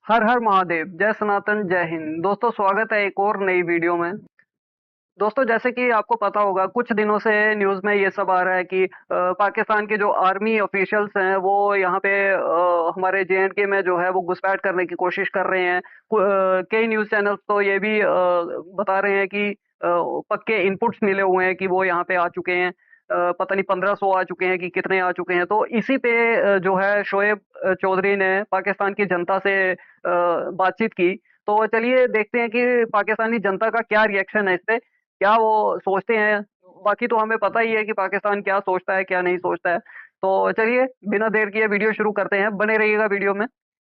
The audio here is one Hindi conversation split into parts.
हर हर महादेव, जय सनातन, जय हिंद। दोस्तों स्वागत है एक और नई वीडियो में। दोस्तों जैसे कि आपको पता होगा कुछ दिनों से न्यूज़ में ये सब आ रहा है कि पाकिस्तान के जो आर्मी ऑफिशियल्स हैं वो यहाँ पे हमारे जेएंडके में जो है वो घुसपैठ करने की कोशिश कर रहे हैं। कई न्यूज़ चैनल्स तो ये भी बता रहे हैं कि पक्के इनपुट्स मिले हुए हैं कि वो यहाँ पे आ चुके हैं। पता नहीं 1500 आ चुके हैं कि कितने आ चुके हैं। तो इसी पे जो है शोएब चौधरी ने पाकिस्तान की जनता से बातचीत की। तो चलिए देखते हैं कि पाकिस्तानी जनता का क्या रिएक्शन है इस पे, क्या वो सोचते हैं। बाकी तो हमें पता ही है कि पाकिस्तान क्या सोचता है, क्या नहीं सोचता है। तो चलिए बिना देर किए वीडियो शुरू करते हैं, बने रहिएगा वीडियो में।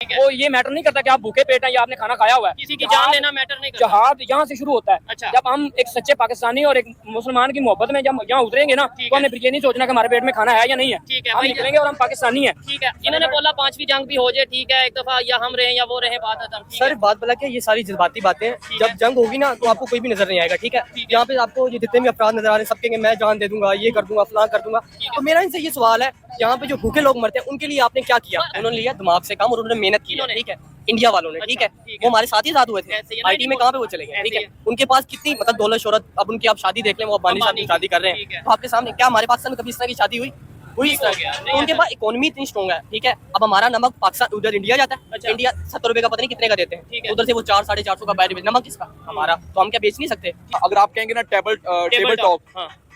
वो ये मैटर नहीं करता कि आप भूखे पेट हैं या आपने खाना खाया हुआ है। किसी की जान लेना मैटर नहीं करता। जहाद यहाँ से शुरू होता है। अच्छा। जब हम एक सच्चे पाकिस्तानी और एक मुसलमान की मोहब्बत में जब यहाँ उतरेंगे ना, तो हमें ये नहीं सोचना कि हमारे पेट में खाना है या नहीं है। ठीक है, हम निकलेंगे और हम पाकिस्तानी हैं। ठीक है, इन्होंने बोला 5वीं जंग भी हो जाए, ठीक है, एक दफा या हम रहे या वो रहे, बात खत्म। सर बात बोला कि ये सारी जज्बाती बातें हैं। जब जंग होगी ना तो आपको कोई भी नजर नहीं आएगा। ठीक है, यहाँ पे आपको ये जितने भी अपराध नजर आ रहे हैं सबके मैं जान दे दूंगा, ये कर दूंगा, फलां कर दूंगा। तो मेरा इनसे ये सवाल है, यहाँ पे जो भूखे लोग मरते हैं उनके लिए आपने क्या किया? उन्होंने लिया दिमाग से काम और उन्होंने मेहनत की है। ठीक है, इंडिया वालों ने। ठीक है, वो हमारे साथ ही साथ हुए थे। आईटी में कहाँ पे वो चले गए? ठीक है, उनके पास कितनी मतलब दौलत शोहरत, अब उनकी आप शादी देख लें, वो अब्बानी साहब की शादी कर रहे हैं। तो आपके सामने क्या हमारे पाकिस्तान में कभी इस तरह की शादी हुई? तो उनके पास इकोनॉमी इतनी स्ट्रॉन्ग है। ठीक है, अब हमारा नमक पाकिस्तान उधर इंडिया जाता है। अच्छा। इंडिया 70 रुपए का पता नहीं कितने का देते हैं, उधर से वो 400 साढ़े 400 का बैर नमक किसका? हमारा। तो हम क्या बेच नहीं सकते? अगर आप कहेंगे ना टेबल टॉक,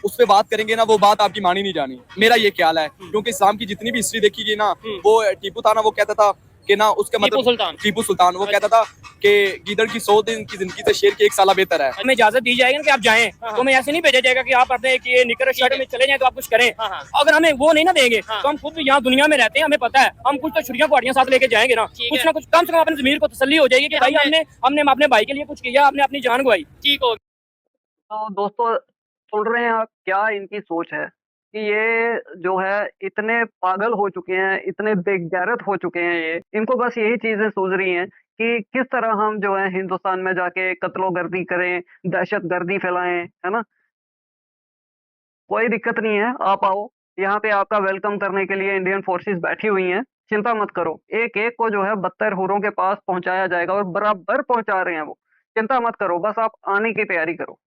उस पे बात करेंगे ना, वो बात आपकी मानी नहीं जानी। मेरा ये ख्याल है, क्योंकि इस्लाम की जितनी भी हिस्ट्री देखी गई ना, वो टीपू था ना, वो कहता था कि ना उसके मतलब टीपू सुल्तान वो कहता था कि गीदड़ की 100 दिन की जिंदगी से शेर की 1 साल बेहतर है। हमें इजाजत दी जाएगी कि आप जाएं, तो हमें ऐसे नहीं भेजा जाएगा कि आप अपने ये निकर शर्ट में चले जाएं तो आप कुछ करें। अगर हमें वो नहीं ना देंगे तो हम खुद यहाँ दुनिया में रहते हैं, हमें पता है, हम कुछ तो छुरियां पहाड़ियां साथ लेके जाएंगे ना, कुछ ना कुछ कम से कम अपने जमीर को तसल्ली हो जाएगी कि भाई हमने अपने भाई के लिए कुछ किया, हमने अपनी जान गवाई। ठीक हो। तो दोस्तों सुन रहे हैं आप क्या इनकी सोच है कि ये जो है इतने पागल हो चुके हैं, इतने बेगैरत हो चुके हैं। ये इनको बस यही चीजें सूझ रही हैं कि किस तरह हम जो है हिंदुस्तान में जाके कत्लो-गर्दी करें, दहशत-गर्दी फैलाएं, है ना? कोई दिक्कत नहीं है, आप आओ। यहाँ पे आपका वेलकम करने के लिए इंडियन फोर्सेस बैठी हुई हैं। चिंता मत करो, एक-एक को जो है 72 हुरों के पास पहुँचाया जाएगा और बराबर पहुँचा रहे हैं वो। चिंता मत करो, बस आप आने की तैयारी करो।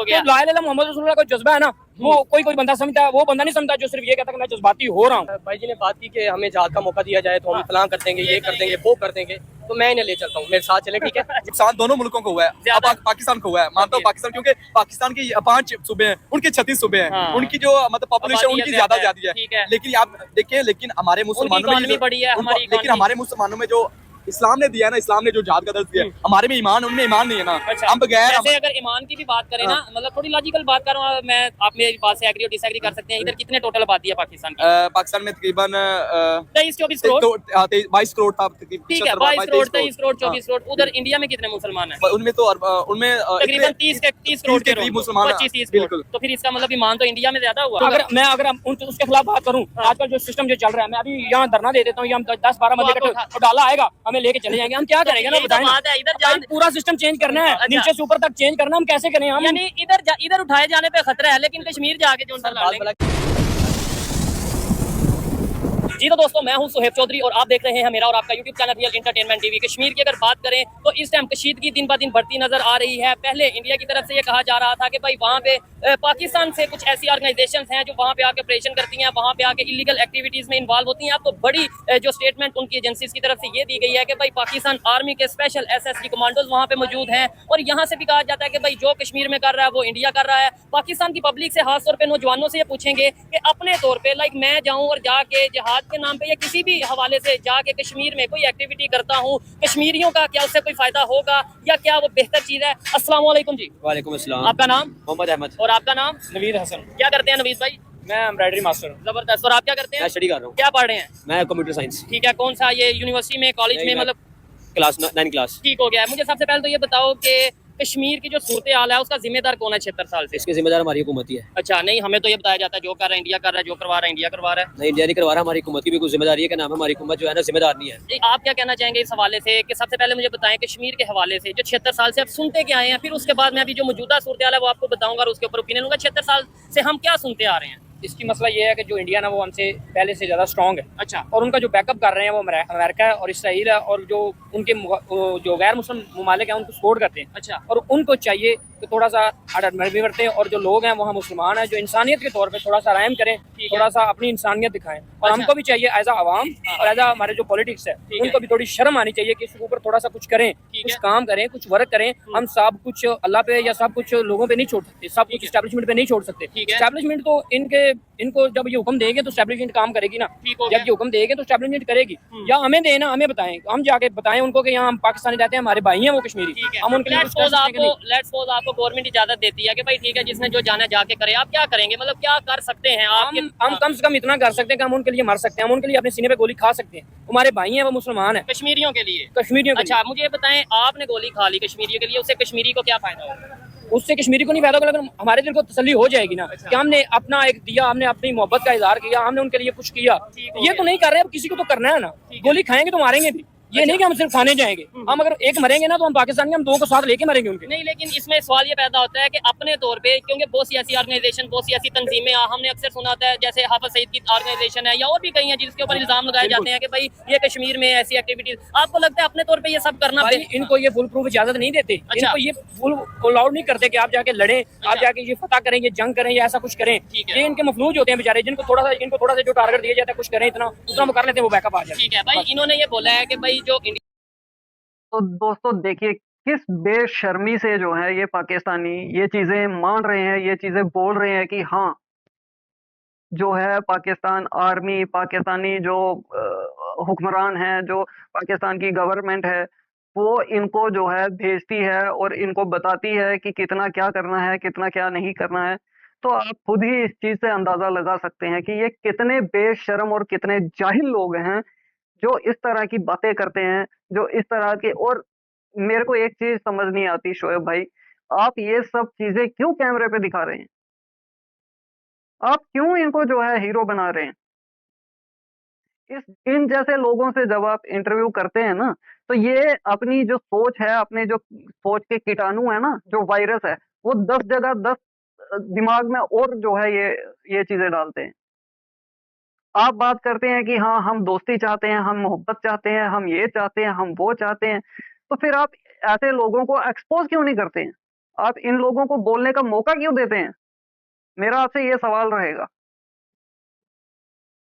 तो ला इलाहा मोहम्मद रसूलुल्लाह का जज्बा है ना, वो कोई बंदा समझता है, वो बंदा नहीं समझता जो सिर्फ ये कहता है कि मैं जज्बाती हो रहा हूँ। भाई जी ने बात की कि हमें जहाज का मौका दिया जाए तो हम फलां कर देंगे, ये कर देंगे, वो कर देंगे। तो मैं इन्हें ले चलता हूँ, मेरे साथ चले। ठीक है, नुकसान दोनों मुल्कों को हुआ है। अब पाकिस्तान को हुआ है, मानता हूँ पाकिस्तान, क्योंकि पाकिस्तान की 5 सूबे हैं, उनके 36 सूबे हैं। उनकी जो मतलब पॉपुलेशन उनकी ज्यादा है। लेकिन आप देखिए, लेकिन हमारे मुसलमानों में लेकिन हमारे मुसलमानों में जो इस्लाम ने दिया है ना, इस्लाम ने जो जहाद का दर्ज दिया, हमारे में ईमान, उनमें ईमान नहीं है ना। अच्छा। हम बगैर जैसे अगर ईमान की भी बात करें ना, मतलब थोड़ी लॉजिकल बात कर रहा हूँ मैं, आप मेरी बात से एग्री और डिसएग्री कर सकते हैं। इधर कितने टोटल आबादी है पाकिस्तान की? पाकिस्तान में तकरीबन 23-24 करोड़। 22 करोड़ था। ठीक है, 22 करोड़, 23 करोड़, 24 करोड़। उधर इंडिया में कितने मुसलमान हैं? उनमें तो उनमें तकरीबन 30 करोड़ के करीब मुसलमान हैं। 25-30 बिल्कुल। तो फिर इसका मतलब ईमान तो इंडिया में ज्यादा हुआ। अगर उसके खिलाफ बात करूँ, आजकल जो सिस्टम जो चल रहा है, मैं अभी यहाँ धरना दे देता हूँ, हम 10-12 बंदे तो डाला आएगा, हमें लेके चले जाएंगे, हम क्या करेंगे ना बताएं। इधर पूरा सिस्टम चेंज करना है। अच्छा। नीचे से ऊपर तक चेंज करना, हम कैसे करें? हम यानी इधर उठाए जाने पे खतरा है, लेकिन कश्मीर जाके जो जी। तो दोस्तों मैं हूं सुहेब चौधरी और आप देख रहे हैं मेरा और आपका YouTube channel real entertainment TV. Kashmir की अगर बात करें तो इस टाइम कशीदगी दिन ब दिन बढ़ती नजर आ रही है। पहले इंडिया की तरफ से ये कहा जा रहा था कि भाई वहाँ पे पाकिस्तान से कुछ ऐसी ऑर्गेनाइजेशंस हैं जो वहाँ पे आके ऑपरेशन करती हैं, वहाँ पे आके इलीगल एक्टिविटीज में इन्वॉल्व होती हैं। आपको बड़ी जो स्टेटमेंट उनकी एजेंसीज की तरफ से ये दी गई है कि भाई पाकिस्तान आर्मी के स्पेशल SSG कमांडोज वहाँ पे मौजूद हैं। और यहाँ से भी कहा जाता है कि भाई जो कश्मीर में कर रहा है वो इंडिया कर रहा है। पाकिस्तान की पब्लिक से खासतौर पर नौजवानों से ये पूछेंगे कि अपने तौर पर लाइक मैं जाऊँ और जाके जिहाद के नाम पे या किसी भी हवाले से जाके कश्मीर में कोई एक्टिविटी करता हूँ, कश्मीरियों का क्या उससे कोई फायदा होगा या क्या वो बेहतर चीज है? अस्सलाम वालेकुम जी। वालेकुम अस्सलाम। आपका नाम? मोहम्मद अहमद। और आपका नाम? नवीद हसन। क्या करते हैं नवीद भाई? मैं एम्ब्रॉयडरी मास्टर हूँ। जबरदस्त। और आप क्या करते हैं? मैं स्टडी कर रहा हूँ। क्या पढ़ रहे हैं? मैं कंप्यूटर साइंस। ठीक है, कौन सा ये यूनिवर्सिटी में, कॉलेज में, मतलब क्लास 9 क्लास। ठीक हो गया है। मुझे सबसे पहले तो ये बताओ कि कश्मीर की जो सूरत हाल है उसका जिम्मेदार कौन है 76 साल से? इसके जिम्मेदार हमारी हुकूमत ही है। अच्छा, नहीं हमें तो ये बताया जाता है जो कर रहा है इंडिया कर रहा है, जो करवा रहा है इंडिया करवा रहा है। नहीं, इंडिया नहीं करवा रहा, हमारी हुकूमत की भी कुछ जिम्मेदारी है। क्या नाम है, हमारी हुकूमत जो है ना जिम्मेदार नहीं है। जी, आप क्या कहना चाहेंगे इस हवाले से कि सबसे पहले मुझे बताएं कश्मीर के हवाले से जो 76 साल से आप सुनते क्या आए हैं, फिर उसके बाद मैं अभी जो मौजूदा सूरत हाल है वो आपको बताऊंगा और उसके ऊपर ओपिनियन लूंगा। 76 साल से हम क्या सुनते आ रहे हैं? इसकी मसला ये है कि जो इंडिया ना वो हमसे पहले से ज़्यादा स्ट्रॉन्ग है। अच्छा। और उनका जो बैकअप कर रहे हैं वो अमेरिका है और इसराइल है, और जो उनके जो गैर मुस्लिम ममालिक हैं उनको सपोर्ट करते हैं। अच्छा। और उनको चाहिए कि थोड़ा सा अडमरी बरतें, और जो लोग हैं वहाँ मुसलमान हैं जो इंसानियत के तौर पे थोड़ा सा रहम करें, थोड़ा सा अपनी इंसानियत दिखाएं। और अच्छा। हमको भी चाहिए एज अवाम और एज हमारे जो पॉलिटिक्स है उनको भी थोड़ी शर्म आनी चाहिए कि इसके ऊपर थोड़ा सा कुछ करें, कुछ काम करें, कुछ वर्क करें। हम सब कुछ अल्लाह पे या सब कुछ लोगों पे नहीं छोड़ सकते, सब कुछ एस्टैब्लिशमेंट पे नहीं छोड़ सकते। एस्टैब्लिशमेंट तो इनको जब ये हुक्म देंगे तो एस्टैब्लिशमेंट काम करेगी ना, जब ये हुक्म देंगे तो एस्टैब्लिशमेंट करेगी। या हमें देना, हमें बताएं, हम जाके बताएं उनको कि यहाँ हम पाकिस्तानी रहते हैं, हमारे भाई हैं वो कश्मीरी, हम उनके लिए लेट्स सपोज आपको गवर्नमेंट इजाजत देती है कि भाई ठीक है जिसने जो जाना जाके करे, आप क्या करेंगे, मतलब क्या कर सकते हैं आप? हम कम से कम इतना कर सकते हैं कि हम उनके लिए मर सकते हैं, हम उनके लिए अपने सीने पे गोली खा सकते हैं। हमारे भाई हैं वो मुसलमान है, कश्मीरियों के लिए। कश्मीरियों। अच्छा, मुझे ये बताएं, आपने गोली खा ली कश्मीरियों के लिए, उससे कश्मीरी को क्या फायदा होगा? उससे कश्मीरी को नहीं फायदा होगा, लेकिन हमारे दिल को तसल्ली हो जाएगी ना कि हमने अपना एक दिया, हमने अपनी मोहब्बत का इजहार किया, हमने उनके लिए कुछ किया। ये तो नहीं कर रहे, अब किसी को तो करना है ना। गोली खाएंगे तो मारेंगे भी, ये नहीं कि हम सिर्फ खाने जाएंगे। हम अगर एक मरेंगे ना तो हम पाकिस्तानी, हम दो को साथ लेके मरेंगे उनके। नहीं, लेकिन इसमें सवाल ये पैदा होता है कि अपने तौर पे, क्योंकि बहुत सियासी ऑर्गेनाइजेशन, बहुत सियासी तंजीमें, हमने अक्सर सुना होता है जैसे हाफिज सईद की ऑर्गेनाइजेशन है या और भी कई हैं जिसके ऊपर इल्जाम लगाए जाते हैं कि भाई ये कश्मीर में ऐसी एक्टिविटीज। आपको लगता है अपने तौर पे ये सब करना? भाई इनको ये फुल प्रूफ इजाजत नहीं देते। अच्छा। इनको ये फुल अलाउड नहीं करते कि आप जाके लड़ें, आप जाके ये फतह करें, ये जंग करें या ऐसा कुछ करें। ये इनके मफलूज होते हैं बेचारे, इनको थोड़ा सा जो टारगेट दिया जाता है कुछ करें, इतना उतना वो कर लेते हैं, वो बैकअप आ जाए। ठीक है भाई, इन्होंने ये बोला है कि भाई जो तो दोस्तों देखिए किस बेशर्मी से जो है ये पाकिस्तानी ये चीजें मान रहे हैं, ये चीजें बोल रहे हैं कि हाँ जो है पाकिस्तान आर्मी, पाकिस्तानी जो हुक्मरान हैं, जो पाकिस्तान की गवर्नमेंट है, वो इनको जो है भेजती है और इनको बताती है कि कितना क्या करना है, कितना क्या नहीं करना है। तो आप खुद ही इस चीज से अंदाजा लगा सकते हैं कि ये कितने बेशर्म और कितने जाहिल लोग हैं जो इस तरह की बातें करते हैं, जो इस तरह के। और मेरे को एक चीज समझ नहीं आती शोएब भाई, आप ये सब चीजें क्यों कैमरे पे दिखा रहे हैं? आप क्यों इनको जो है हीरो बना रहे हैं? इन जैसे लोगों से जब आप इंटरव्यू करते हैं ना, तो ये अपनी जो सोच है, अपने जो सोच के कीटाणु है ना, जो वायरस है, वो 10 जगह 10 दिमाग में और जो है ये चीजें डालते हैं। आप बात करते हैं कि हाँ हम दोस्ती चाहते हैं, हम मोहब्बत चाहते हैं, हम ये चाहते हैं, हम वो चाहते हैं, तो फिर आप ऐसे लोगों को एक्सपोज क्यों नहीं करते हैं? आप इन लोगों को बोलने का मौका क्यों देते हैं? मेरा आपसे ये सवाल रहेगा।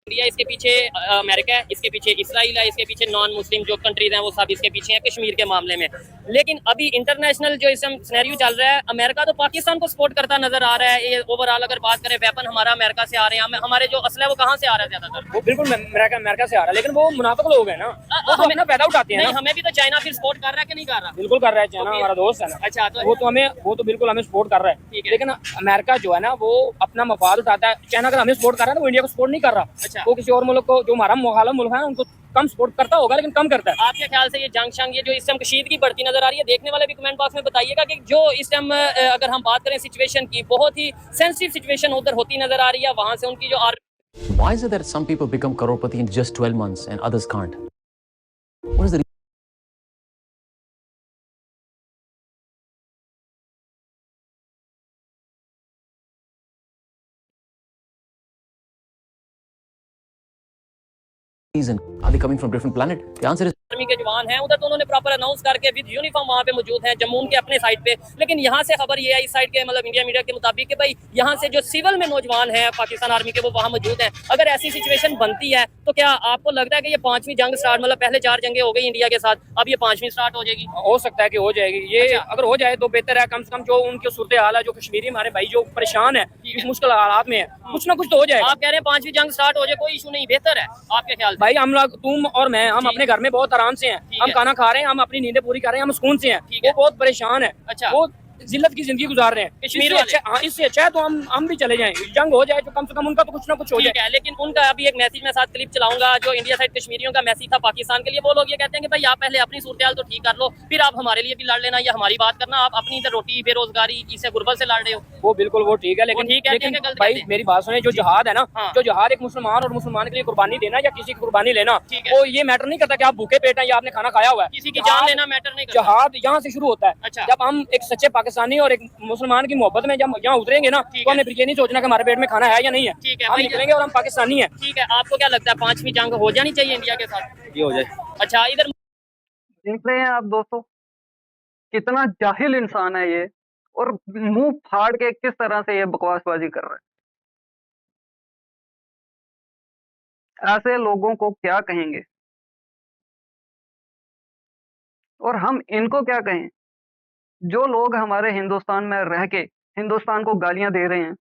इंडिया, इसके पीछे अमेरिका है, इसके पीछे इसराइल है, इसके पीछे नॉन मुस्लिम जो कंट्रीज हैं वो सब इसके पीछे हैं कश्मीर के मामले में। लेकिन अभी इंटरनेशनल जो इस सिनेरियो चल रहा है, अमेरिका तो पाकिस्तान को सपोर्ट करता नजर आ रहा है। ये ओवरऑल अगर बात करें, वेपन हमारा अमेरिका से आ रहे हैं, हमारे जो असला है वो कहाँ से आ रहा है ज्यादातर? वो बिल्कुल अमेरिका से आ रहा है, लेकिन वो मुनाफिक लोग हैं ना, वो तो अपना फायदा उठाते हैं। हमें भी तो चाइना फिर सपोर्ट कर रहा है कि नहीं कर रहा? बिल्कुल कर रहा है, चाइना हमारा दोस्त है ना। अच्छा, तो वो तो बिल्कुल हमें सपोर्ट कर रहा है। लेकिन अमेरिका जो है ना वो अपना मफाद उठाता है। चाइना अगर हमें सपोर्ट कर रहा है तो वो इंडिया को सपोर्ट नहीं कर रहा। अच्छा। वो किसी और मुल्क को, जो हमारा मुखालिफ मुल्क है ना, उनको कम सपोर्ट करता होगा, लेकिन कम करता है। आपके ख्याल से ये जंग शंग, ये जो इस टाइम कशीदगी बढ़ती नजर आ रही है, देखने वाले भी कमेंट बॉक्स में बताइएगा कि जो इस टाइम अगर हम बात करें सिचुएशन की, बहुत ही सेंसिटिव सिचुएशन उधर होती नजर आ रही है। वहां से उनकी जो Why is it that some people become crorepati in just 12 months and others can't? What is the reason? Are they coming from different planet? The answer is army के जवान हैं उधर, तो उन्होंने प्रॉपर अनाउंस करके विद यूनिफॉर्म वहाँ पे मौजूद हैं, जम्मू के अपने साइड पे। लेकिन यहाँ से खबर ये है इस साइड के, मतलब इंडिया मीडिया के मुताबिक, कि भाई यहाँ से जो सिविल में नौजवान हैं पाकिस्तान आर्मी के, वो वहाँ मौजूद हैं। अगर ऐसी सिचुएशन बनती है तो क्या आपको लगता है कि ये 5वीं जंग स्टार्ट, मतलब पहले 4 जंगें हो गई इंडिया के साथ, अब ये 5वीं स्टार्ट हो जाएगी? हो सकता है कि हो जाएगी ये। अगर हो जाए तो बेहतर है, कम से कम जो उनकी सूरत हाल है, जो कश्मीरी हमारे भाई जो परेशान है, इस मुश्किल हालात में है, कुछ ना कुछ तो हो जाएगा। आप कह रहे हैं 5वीं जंग स्टार्ट हो जाए, कोई इशू नहीं, बेहतर है आपके ख्याल? भाई हम लोग, तुम और मैं, हम अपने घर में बहुत आराम से हैं, हम खाना खा रहे हैं, हम अपनी नींदें पूरी कर रहे हैं, हम सुकून से हैं। वो बहुत परेशान है। अच्छा। वो जिल्लत की जिंदगी गुजार रहे हैं। कश्मीर वाले? हाँ, इससे अच्छा है तो हम भी चले जाएं, जंग हो जाए तो कम से कम उनका तो कुछ ना कुछ हो जाए। लेकिन उनका अभी एक मैसेज मैं साथ क्लिप चलाऊंगा, जो इंडिया साइड कश्मीरियों का मैसेज था पाकिस्तान के लिए। वो लोग ये कहते हैं कि भाई आप पहले अपनी सूरत तो ठीक कर लो, फिर आप हमारे लिए भी लड़ लेना, या हमारी बात करना। आप अपनी इधर रोटी, बेरोजगारी, इससे गुर्बत से लड़ रहे हो। वो बिल्कुल वो ठीक है, लेकिन भाई मेरी बात सुने, जो जिहाद है ना, जो जिहाद एक मुसलमान और मुसलमान के लिए कुर्बानी देना या किसी की कुर्बानी लेना, वो ये मैटर नहीं करता कि आप भूखे पेट हैं या आपने खाना खाया हुआ है। किसी की जान लेना मैटर नहीं करता। जिहाद यहाँ से शुरू होता है। अच्छा। जब हम एक सच्चे पाकिस्तान पाकिस्तानी और एक मुसलमान की मोहब्बत में जब यहाँ उतरेंगे ना, तो हमने फिर ये नहीं सोचना कि हमारे पेट में खाना है या नहीं है। ठीक है, हम निकलेंगे और हम पाकिस्तानी हैं। ठीक है, आपको क्या लगता है 5वीं जंग हो जानी चाहिए इंडिया के साथ? ये हो जाए। अच्छा, इधर देख रहे हैं आप दोस्तों, कितना जाहिल इंसान है ये, और मुंह फाड़ के किस तरह से ये बकवासबाजी कर रहा है। ऐसे लोगों को क्या कहेंगे, और हम इनको क्या कहें जो लोग हमारे हिंदुस्तान में रह के हिंदुस्तान को गालियां दे रहे हैं।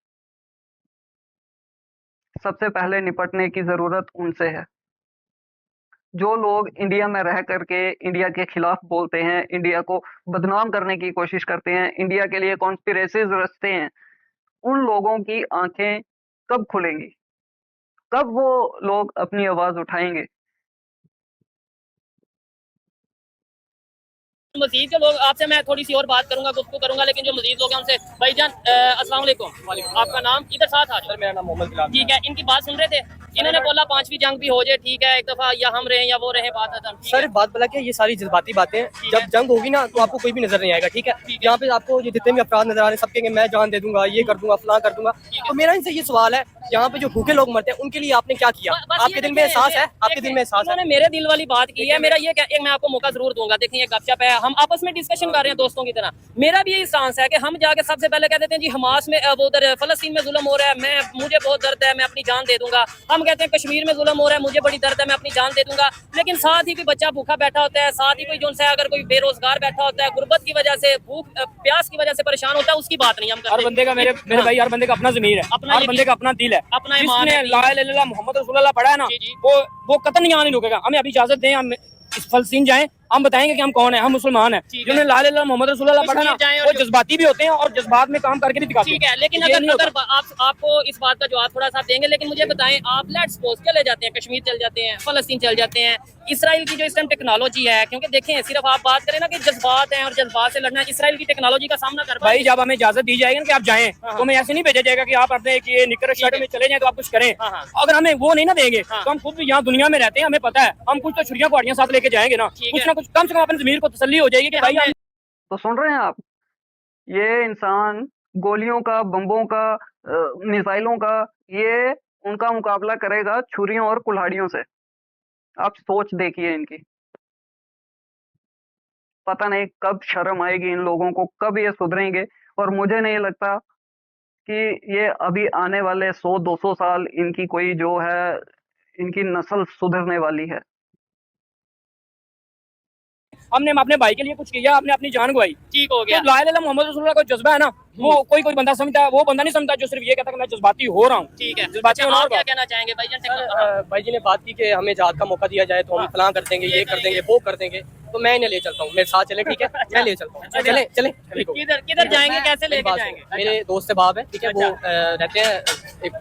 सबसे पहले निपटने की जरूरत उनसे है। जो लोग इंडिया में रह करके इंडिया के खिलाफ बोलते हैं, इंडिया को बदनाम करने की कोशिश करते हैं, इंडिया के लिए कॉन्स्पिरेसीज रचते हैं, उन लोगों की आंखें कब खुलेंगी, कब वो लोग अपनी आवाज उठाएंगे। मजीद के लोग आपसे मैं थोड़ी सी और बात करूंगा, गुफ्तगू करूंगा, लेकिन जो मजीद लोग हैं उनसे भाईजान अस्सलाम वालेकुम, आपका नाम? इधर साथ आ जाओ। मेरा नाम मोहम्मद बिलाल। ठीक है, इनकी बात सुन रहे थे, इन्होंने बोला 5वीं जंग भी हो जाए, ठीक है, एक दफा या हम रहे या वो रहे, बात खत्म। सर बात बोला कि ये सारी जज्बाती बातें हैं। जब जंग होगी ना तो आपको कोई भी नजर नहीं आएगा, ठीक है। यहाँ पे आपको ये जितने भी अफराद नजर आ रहे हैं, सब कहेंगे मैं जान दे दूंगा, ये कर दूंगा, फलां कर दूंगा। तो मेरा इनसे ये सवाल है, यहाँ पे जो भूखे लोग मरते हैं उनके लिए आपने क्या किया? आपके दिल में एहसास है? आपके दिल में एहसास है? उन्होंने मेरे दिल वाली बात की है। मेरा ये एक मैं आपको मौका जरूर दूंगा, देखिए ये गपशप है, हम आपस में डिस्कशन कर रहे हैं दोस्तों की तरह। मेरा भी यही स्टांस है कि हम जाके सबसे पहले कह देते हैं जी हमास में वो उधर फलस्तीन में जुल्म हो रहा है, मुझे बहुत दर्द है, मैं अपनी जान दे दूंगा। हम कहते हैं कश्मीर में जुल्म हो रहा है, मुझे बड़ी दर्द है, मैं अपनी जान दे दूंगा। लेकिन साथ ही कोई बच्चा भूखा बैठा होता है, साथ ही कोई जो है अगर कोई बेरोजगार बैठा होता है, गुर्बत की वजह से, भूख प्यास की वजह से परेशान होता है, उसकी बात नहीं हम करते। हर बंदे का मेरे भाई, हर बंदे का अपना ज़मीर है, हर बंदे का अपना दिल है, अपना ईमान है। ला इलाहा इल्लल्लाह मुहम्मद रसूलुल्लाह पढ़ा है ना, वो कतई यहाँ नहीं रुकेगा। हमें अभी इजाजत दें, हम इस फलस्तीन जाएं, हम बताएंगे कि हम कौन है, हम मुसलमान हैं। जिन्होंने ला इलाहा इल्लल्लाह मुहम्मद रसूलुल्लाह पढ़ा ना, वो जज्बाती भी होते हैं और जज्बात में काम करके भी दिखाते हैं। ठीक है, लेकिन अगर आपको इस बात का जवाब थोड़ा सा देंगे, लेकिन मुझे बताएं, आप लेट्स सपोज चले जाते हैं, कश्मीर चले जाते हैं, फलस्तीन चले जाते हैं, इसराइल की जो इस टाइम टेक्नोलॉजी है, क्योंकि देखें सिर्फ आप बात करें ना कि जज्बात हैं और जज्बात से लड़ना, इसराइल की टेक्नोलॉजी का सामना कर भाई जब हमें इजाजत दी जाएगी ना कि आप जाएं, तो हमें ऐसे नहीं भेजा जाएगा कि आप अपने ये निकर शर्ट में चले जाएं तो आप कुछ करें। अगर हमें वो नहीं ना देंगे, तो हम खुद यहाँ दुनिया में रहते हैं, हमें पता है, हम कुछ तो छुरियां पहाड़ियां साथ लेके जाएंगे ना, कुछ ना कुछ कम से कम अपने ज़मीर को तसल्ली हो जाएगी कि भाई हम। तो सुन रहे हैं आप, ये इंसान गोलियों का, बम्बों का, मिसाइलों का, ये उनका मुकाबला करेगा छुरियों और कुल्हाड़ियों से। आप सोच देखिए इनकी, पता नहीं कब शर्म आएगी इन लोगों को, कब ये सुधरेंगे। और मुझे नहीं लगता कि ये अभी आने वाले 100-200 साल इनकी कोई जो है, इनकी नस्ल सुधरने वाली है। हमने अपने भाई के लिए कुछ किया, आपने अपनी जान गवाई, ठीक हो गया। तो ला इलाहा इल्लल्लाह मुहम्मद रसूलुल्लाह का जज्बा है ना, वो कोई बंदा समझता है, वो बंदा नहीं समझता जो सिर्फ ये कहता है कि मैं जज्बाती हो रहा हूँ। ठीक है, जज्बाती अच्छा, होना आप और क्या बात। कहना चाहेंगे भाईजान? भाई जी ने बात की कि हमें जहाद का मौका दिया जाए तो हम फलां कर देंगे, ये कर देंगे, वो कर देंगे। तो मैं इन्हें ले चलता हूँ, मेरे साथ चले, ठीक है, मैं ले चलता हूँ, चले चले। किधर किधर जाएंगे, कैसे लेके जाएंगे? मेरे दोस्त से बाब है, ठीक है, वो रहते हैं एक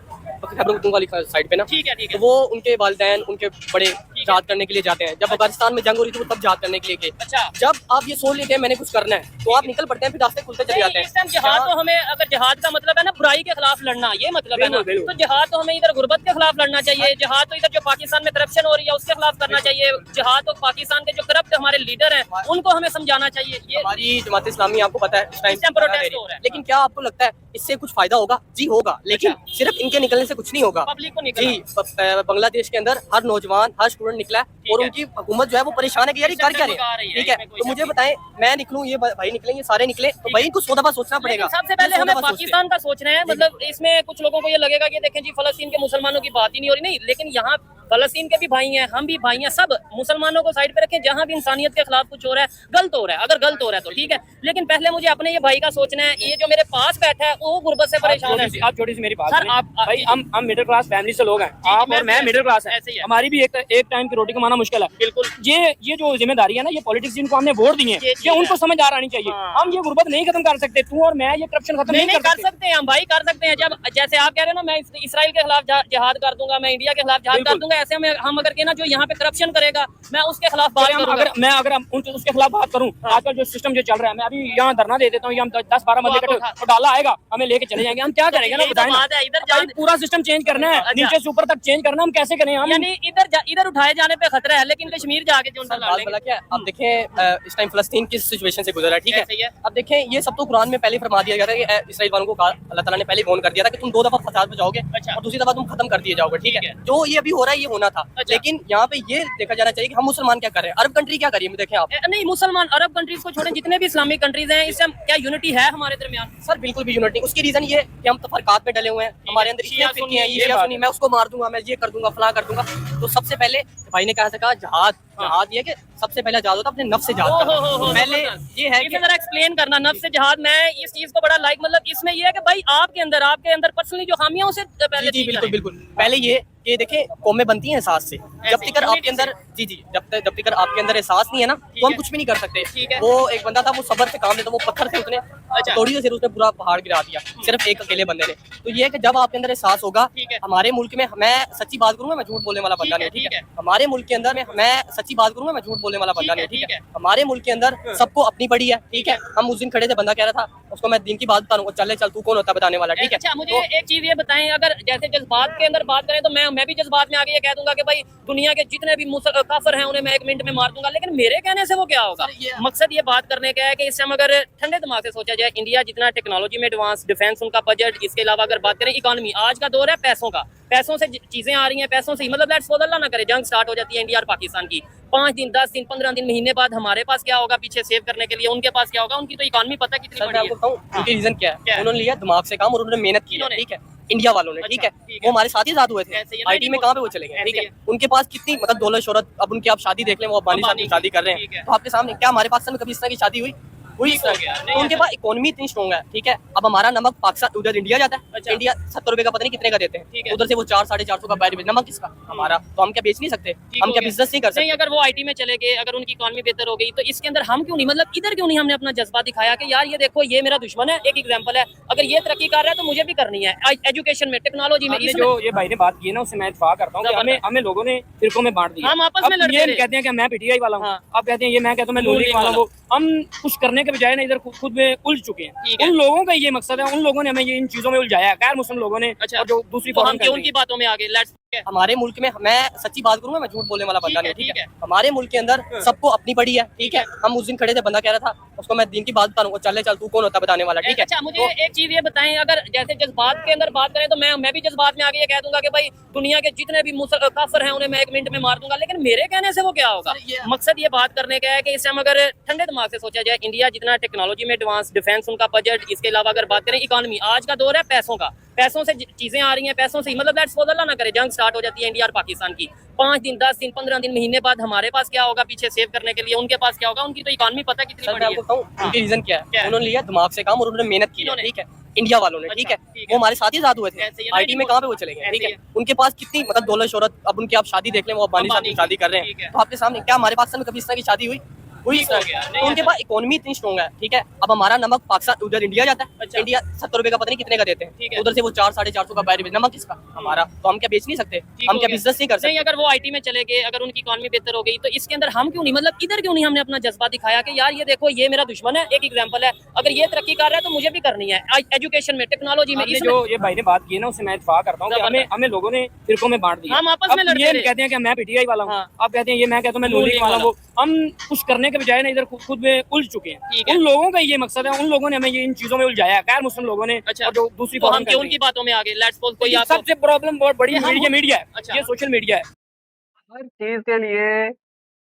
खैबर वाली साइड पे ना, ठीक है, ठीक तो है। वो उनके वालिदैन उनके बड़े जहाद करने के लिए जाते हैं। जब अफगानिस्तान में जंग हो रही थी वो तब जहाद करने के लिए गए। अच्छा, जब आप ये सोच लेते हैं मैंने कुछ करना है, तो आप निकल पड़ते हैं, फिर रास्ते खुलते चले जाते हैं। इस टाइम जिहाद तो हमें, अगर जिहाद का मतलब है ना बुराई के खिलाफ लड़ना, ये मतलब है ना, तो जिहाद तो हमें इधर गुर्बत के खिलाफ लड़ना चाहिए। जिहाद तो इधर जो पाकिस्तान में करप्शन हो रही है उसके खिलाफ करना चाहिए। जिहाद तो पाकिस्तान के जो करप्ट हमारे लीडर हैं उनको हमें समझाना चाहिए। ये हमारी जमात इस्लामी आपको पता है इस टाइम प्रोटेस्ट हो रहा है, लेकिन क्या आपको लगता है इससे कुछ फायदा होगा? जी होगा, लेकिन सिर्फ इनके निकलने से कुछ नहीं होगा। पब्लिक को निकलना। जी, बांग्लादेश के अंदर हर नौजवान, हर स्टूडेंट निकला है और उनकी हुकूमत जो है वो परेशान है कि यार ये कर क्या रहे हैं, ठीक है। तो मुझे बताएं, मैं निकलूं, ये भाई निकलेंगे, सारे निकले, तो भाई इनको 100 दफा सोचना पड़ेगा। सबसे पहले हमें पाकिस्तान का सोचना है। मतलब इसमें कुछ लोगों को ये लगेगा कि देखें जी फलस्तीन के मुसलमानों की बात ही नहीं हो रही, नहीं, लेकिन यहाँ फलस्तीन के भी भाई हैं, हम भी भाई हैं, सब मुसलमानों को साइड पे रखें। जहाँ भी इंसानियत के खिलाफ कुछ हो रहा है, गलत हो रहा है, अगर गलत हो रहा है तो ठीक है, लेकिन पहले मुझे अपने ये भाई का सोचना है। ये जो मेरे पास बैठा है वो गुर्बत से परेशान है। आप छोटी सी मेरी बात सर, सुनिए। आप भाई हम मिडिल क्लास फैमिली से लोग हैं, आप और मैं मिडिल क्लास है, ऐसे ही है। हमारी भी एक टाइम की रोटी कमाना मुश्किल है। बिल्कुल, ये जो जिम्मेदारी है ना, ये पॉलिटिक्स जिनको हमने वोट दिए हैं, ये उनको समझ आ आनी चाहिए। हम ये गुर्बत नहीं खत्म कर सकते, तू और मैं ये करप्शन खत्म नहीं कर सकते। हम भाई कर सकते हैं। जब जैसे आप कह रहे हैं ना, मैं इसराइल के खिलाफ जिहाद कर दूंगा, मैं इंडिया के खिलाफ जिहाद कर दूंगा, ऐसे में हम अगर के ना जो यहाँ पे करप्शन करेगा मैं उसके खिलाफ बात करूंगा। अगर उसके खिलाफ बात करूं, आजकल जो सिस्टम जो चल रहा है, मैं अभी यहाँ धरना दे देता हूँ, हम 10-12 बंदे इकट्ठे तो डाला आएगा, हमें लेके चले जाएंगे, हम क्या करेंगे ना बताएं ना। इधर पूरा सिस्टम चेंज करना है, नीचे से ऊपर तक चेंज करना, हम कैसे करें हम? यानी इधर उठाए जाने पे खतरा है, लेकिन कश्मीर जाके जो क्या अब देखें इस टाइम फलस्तीन किस सिचुएशन से गुजरा है, ठीक है। अब देखें ये सब तो कुरान में पहले फरमा दिया गया था कि इसराइल वालों को अल्लाह ताला ने पहले वार्न कर दिया था कि तुम 2 दफा फसाद में जाओगे और दूसरी दफा तुम खत्म कर दिए जाओगे, ठीक है। जो ये अभी हो रहा है ये होना था, लेकिन यहाँ पे ये देखा जाना चाहिए कि हम मुसलमान क्या कर रहे हैं, अरब कंट्री क्या करिए देखें आप। नहीं, मुसलमान अरब कंट्रीज को छोड़ें, जितने भी इस्लामिक कंट्रीज हैं, इससे क्या यूनिटी है हमारे दरमियान? सर बिल्कुल भी यूनिटी। उसकी रीजन ये कि हम तफरकात में डले हुए हैं, हमारे अंदर शिया सुन्नी है, ये सुन्नी, मैं उसको मार दूंगा, मैं ये कर दूंगा, फलां कर दूंगा। तो सबसे पहले भाई ने कहा जहाद ये कि सबसे पहले जहाद होता है अपने नफ्स से जहाद करना। पहले ये है कि जरा एक्सप्लेन करना नफ्स से जहाद। मैं इस चीज को बड़ा लाइक मतलब इसमें ये है कि भाई आपके अंदर पर्सनली जो खामियां उसे पहले जी बिल्कुल पहले ये देखें कौमें बनती हैं एहसास से। जब तक आपके अंदर जब तक आपके अंदर एहसास नहीं है ना तो हम कुछ भी नहीं कर सकते। वो एक बंदा था, वो सब्र से काम लेता, वो पत्थर से उसने थोड़ी देर उसने पूरा पहाड़ गिरा दिया, सिर्फ एक अकेले बंदे ने। तो ये है कि जब आपके अंदर एहसास होगा, हमारे मुल्क में, मैं सच्ची बात करूंगा, मैं झूठ बोलने वाला बंदा नहीं, ठीक है। हमारे मुल्क के अंदर मैं सच्ची बात करूंगा, मैं झूठ बोलने वाला बंदा नहीं, ठीक है। हमारे मुल्क के अंदर सबको अपनी पड़ी है, ठीक है। हम उस दिन खड़े थे, बंदा कह रहा था उसको मैं दिन की बात बता दूंगा, चल तू कौन होता बताने वाला, ठीक है। अच्छा मुझे एक चीज ये बताएं, अगर जैसे जज्बात के अंदर बात करें तो मैं भी जज्बात में आके ये कह दूंगा कि भाई दुनिया के जितने भी काफिर हैं उन्हें मैं 1 मिनट में मार दूंगा, लेकिन मेरे कहने से वो क्या होगा? मकसद ये बात करने का है कि इस समय अगर ठंडे दिमाग से सोचा जाए, इंडिया जितना टेक्नोलॉजी में एडवांस, डिफेंस उनका बजट, इसके अलावा अगर बात करें इकोनॉमी, आज का दौर है पैसों का, पैसों से चीजें आ रही हैं, पैसों से मतलब लेट्स सपोज अल्लाह ना करे जंग स्टार्ट हो जाती है इंडिया और पाकिस्तान की, 5 दिन 10 दिन 15 दिन महीने बाद हमारे पास क्या होगा पीछे सेव करने के लिए, उनके पास क्या होगा? उनकी तो इकोनॉमी पता कितनी बड़ी है। उनकी रीजन क्या है? उन्होंने लिया दिमाग से काम और उन्होंने मेहनत की, ठीक है। इंडिया वालों ने, ठीक है, वो हमारे साथ ही आजाद हुए थे, आईटी में कहाँ पे वो चले गए, ठीक है। उनके पास कितनी मतलब दौलत शोहरत, अब उनकी आप शादी देख लें, वो अब्बानी साहब की शादी कर रहे हैं, तो आपके सामने क्या हमारे पाकिस्तान में कभी इस तरह की शादी हुई? तो उनके पास इकोनॉमी इतनी स्ट्रॉन्ग है, ठीक है। अब हमारा नमक पाकिस्तान उधर इंडिया जाता है, इंडिया 70 रुपए का पता नहीं कितने का देते हैं, उधर से वो 400-450 का बैर नमक किसका? हमारा। तो हम क्या बेच नहीं सकते? हम क्या बिजनेस नहीं कर सकते? अगर वो आईटी में चले गए, अगर उनकी इकोनॉमी बेहतर हो गई, तो इसके अंदर हम क्यों नहीं, मतलब इधर क्यों नहीं हमने अपना जज्बा दिखाया कि यार ये देखो ये मेरा दुश्मन है, एक एग्जांपल है, अगर ये तरक्की कर रहा है तो मुझे भी करनी है, एजुकेशन में, टेक्नोलॉजी में। जो ये भाई ने बात की है ना, उससे मैं इत्तेफाक करता हूँ कि हमें लोगों ने फिरकों में बांट दिया। हम आपस में लड़ते हैं, कहते हैं कि मैं पीटीआई वाला हूँ, आप कहते हैं ये, मैं कहता हूँ मैं नूरी वाला हूँ। हम कुछ करने के बजाय ना इधर खुद में उलझ चुके हैं। उन लोगों का ये मकसद है, उन लोगों ने हमें ये इन चीजों में उलझाया है, गैर मुस्लिम लोगों ने। और जो दूसरी उनकी बातों में आगे लेट्स हमारे मुल्क में, मैं सच्ची बात करूंगा, मैं झूठ बोलने वाला बंदा नहीं, ठीक है। हमारे मुल्क के अंदर सबको अपनी पड़ी है, ठीक है। हम उस दिन खड़े थे, बंदा कह रहा था उसको मैं दिन की बात बता दूंगा, चल तू कौन होता बताने वाला, ठीक है। अच्छा मुझे एक चीज ये बताएं, अगर जैसे जज्बात के अंदर बात करें तो मैं भी जज्बात में आके ये कह दूंगा कि भाई दुनिया के जितने भी काफिर हैं उन्हें मैं 1 मिनट में मार दूंगा, लेकिन मेरे कहने से वो क्या होगा? मकसद ये बात करने का है कि इस समय अगर ठंडे दिमाग से सोचा जाए, इंडिया जितना टेक्नोलॉजी में एडवांस, डिफेंस उनका बजट, इसके अलावा अगर बात करें इकोनॉमी, आज का दौर है पैसों का, पैसों से चीजें आ रही हैं, पैसों से मतलब लेट्स सपोज अल्लाह ना करे जंग स्टार्ट हो जाती है इंडिया और पाकिस्तान की, 5 दिन 10 दिन 15 दिन महीने बाद हमारे पास क्या होगा पीछे सेव करने के लिए, उनके पास क्या होगा? उनकी तो इकोनॉमी पता कितनी बड़ी है। उनकी रीजन क्या है? उन्होंने लिया दिमाग से काम और उन्होंने मेहनत की, ठीक है। इंडिया वालों ने, ठीक है, वो हमारे साथ ही आजाद हुए थे, आईटी में कहाँ पे वो चले गए, ठीक है। उनके पास कितनी मतलब दौलत शोहरत, अब उनकी आप शादी देख लें, वो अब्बानी साहब की शादी कर रहे हैं, तो आपके सामने क्या हमारे पाकिस्तान में कभी इस तरह की शादी हुई? तो उनके पास इकोनॉमी इतनी स्ट्रॉन्ग है, ठीक है। अब हमारा नमक पाकिस्तान उधर इंडिया जाता है, इंडिया 70 रुपए का पता नहीं कितने का देते हैं, उधर से वो 400-450 का बैर नमक किसका? हमारा। तो हम क्या बेच नहीं सकते? हम क्या बिजनेस नहीं कर सकते? अगर वो आईटी में चले गए, अगर उनकी इकोनॉमी बेहतर हो गई, तो इसके अंदर हम क्यों नहीं, मतलब इधर क्यों नहीं हमने अपना जज्बा दिखाया कि यार ये देखो ये मेरा दुश्मन है, एक एग्जांपल है, अगर ये तरक्की कर रहा है तो मुझे भी करनी है, एजुकेशन में, टेक्नोलॉजी में। जो ये भाई ने बात की है ना, उससे मैं इत्तेफाक करता हूँ कि हमें लोगों ने फिरकों में बांट दिया। हम आपस में लड़ते हैं, कहते हैं कि मैं पीटीआई वाला हूँ, आप कहते हैं ये, मैं कहता हूँ मैं नूरी वाला हूँ। हम कुछ करने के बजाय ना इधर खुद में उलझ चुके हैं। उन लोगों का ये मकसद है, उन लोगों ने हमें ये इन चीजों में उलझाया है, गैर मुस्लिम लोगों ने। और जो दूसरी उनकी बातों में आगे लेट्स सपोज कोई सबसे प्रॉब्लम बहुत बड़ी मीडिया है, ये सोशल मीडिया है। हर चीज के लिए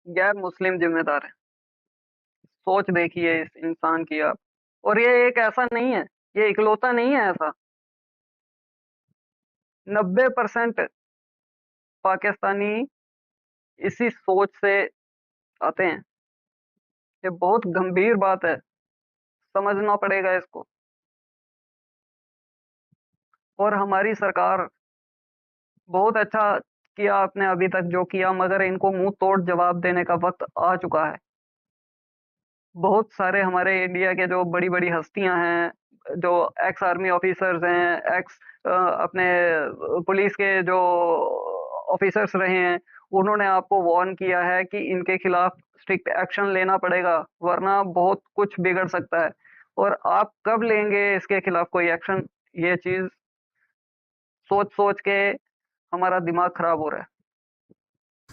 गैर मुस्लिम जिम्मेदार है। सोच देखिए इस इंसान की आप। और ये एक ऐसा नहीं है, ये इकलौता नहीं है ऐसा। 90% पाकिस्तानी इसी सोच से आते हैं। ये बहुत गंभीर बात है, समझना पड़ेगा इसको। और हमारी सरकार बहुत अच्छा किया आपने अभी तक जो किया, मगर इनको मुंह तोड़ जवाब देने का वक्त आ चुका है। बहुत सारे हमारे इंडिया के जो बड़ी बड़ी हस्तियां हैं, जो एक्स आर्मी ऑफिसर्स हैं, एक्स अपने पुलिस के जो ऑफिसर्स रहे हैं, उन्होंने आपको वार्न किया है कि इनके खिलाफ स्ट्रिक्ट एक्शन लेना पड़ेगा, वरना बहुत कुछ बिगड़ सकता है। और आप कब लेंगे इसके खिलाफ कोई एक्शन, ये चीज़ सोच-सोच के हमारा दिमाग खराब हो रहा है।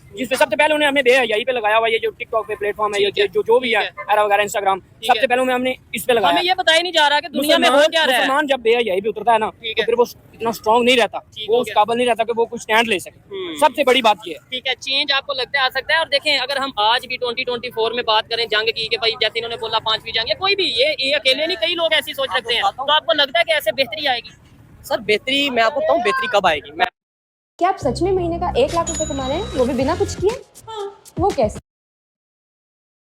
जिसपे सबसे पहले उन्हें हमें बेहयाई पे लगाया हुआ, ये जो टिकटॉक पे प्लेटफॉर्म है, ये जो भी है एरा वगैरह इंस्टाग्राम, सबसे पहले हमने इस पे लगाया। हमें ये बताया नहीं जा रहा कि दुनिया में हो क्या रहा है। मुसलमान जब बेहयाई पे उतरता है ना, तो फिर वो इतना स्ट्रांग नहीं रहता, वो उस काबिल नहीं रहता कि वो कुछ स्टैंड ले सके। सबसे बड़ी बात ये है। ठीक है, चेंज आपको लगता है आ सकता है। और देखें, अगर हम आज भी 2024 में बात करें जंग की, कि भाई जैसे इन्होंने बोला 5वीं जंग, या कोई भी, ये अकेले नहीं, कई लोग ऐसी सोच रखते हैं, तो आपको लगता है कि ऐसे बेहतरी आएगी? सर बेहतरी मैं आपको बताऊँ बेहतरी कब आएगी। मैं क्या आप सच में महीने का 1 लाख रुपए कमा रहे हैं, वो भी बिना कुछ किए? हाँ। वो कैसे?